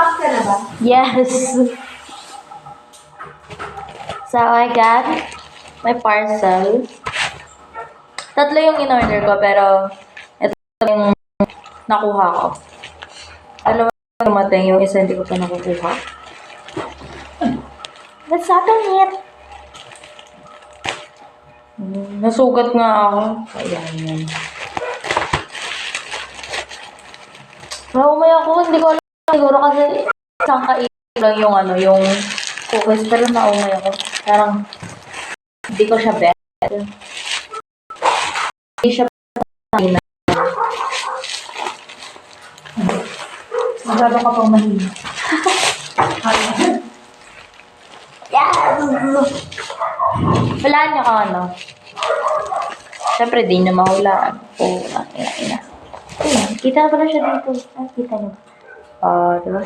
Nag-pack ka na ba? Yes. So, I got my parcel. 3 yung in-order ko, pero ito yung nakuha ko. Alam mo, dumating yung isa hindi ko pa nakukuha. Let's open it. Nasugat nga ako. Ayan, yan. Naumay ako, hindi ko alam. Siguro kasi isang kainin lang yung yung cookies. Pero naumay ako. Parang, hindi ko siya bet. Hindi siya mahina. Masyado ka pang mahina. Yes! Hulaan niyo kung ano. Siyempre, di niyo mahulaan. Ina. Kita na pala siya dito. Kita niyo. Diba?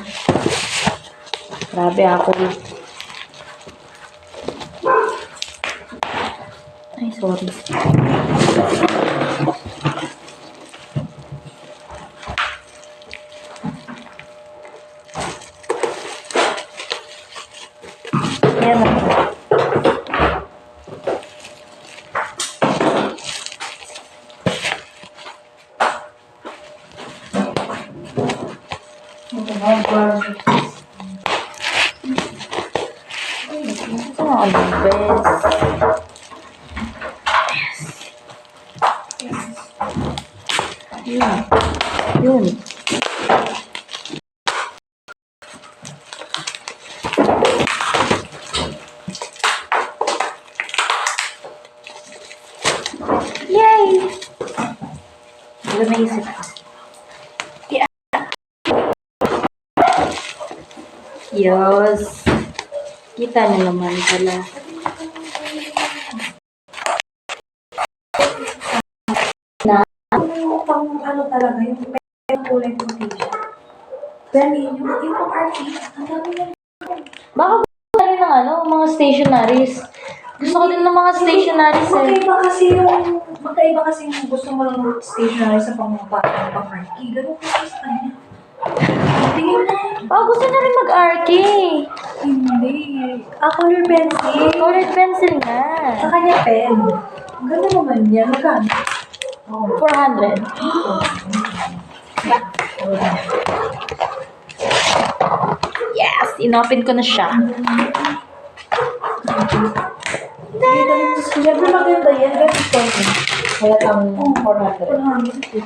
Grabe ako. Ay, sorry. Ayan na. Ito na ang best. Yes. Yun. Yay! Wala naisip ko. Yeah. Yes. Kita niyo naman pala. Pang ano talaga, yung kulay puti siya. Dali, yung pang artist, ang dami yan. Baka gusto rin ng mga stationaries. Gusto ko din ng mga stationaries eh. Magkaiba kasi yung gusto mo lang stationery sa pang-bata, pang-arty. Ganun kasi sa kanya. Tingin na. Baka gusto na rin mag-RK. Hindi. Color pencil. Colored pencil nga. Sa kanya pen. Ganda naman yan. Magkano? 400. Yes! Inopen ko na siya. Siyempre maganda yan. Ganun ko. Kaya ang 400. 400.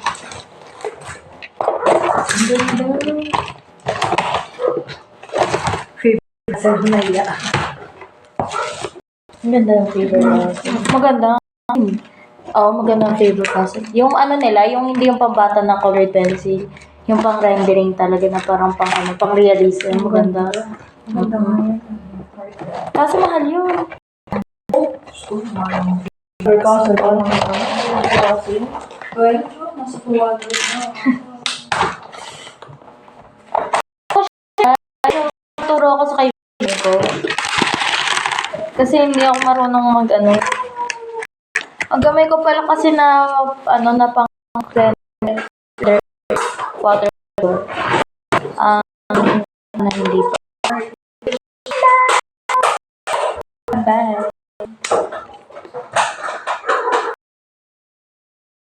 Sa Hunaya. Ang ganda ng flavor kasi. Maganda. Oo, maganda ang flavor kasi. Yung nila, yung hindi yung pambata na colored pencil. Yung pang rendering talaga na parang pang realism. Maganda. Maganda nga. Kaso mahal yun. Per kaso, parang kasi. Well, nasa 200 na. Turo ako sa kaibigan ko. Kasi hindi ako marunong Ang gamay ko pala kasi na, na pang water.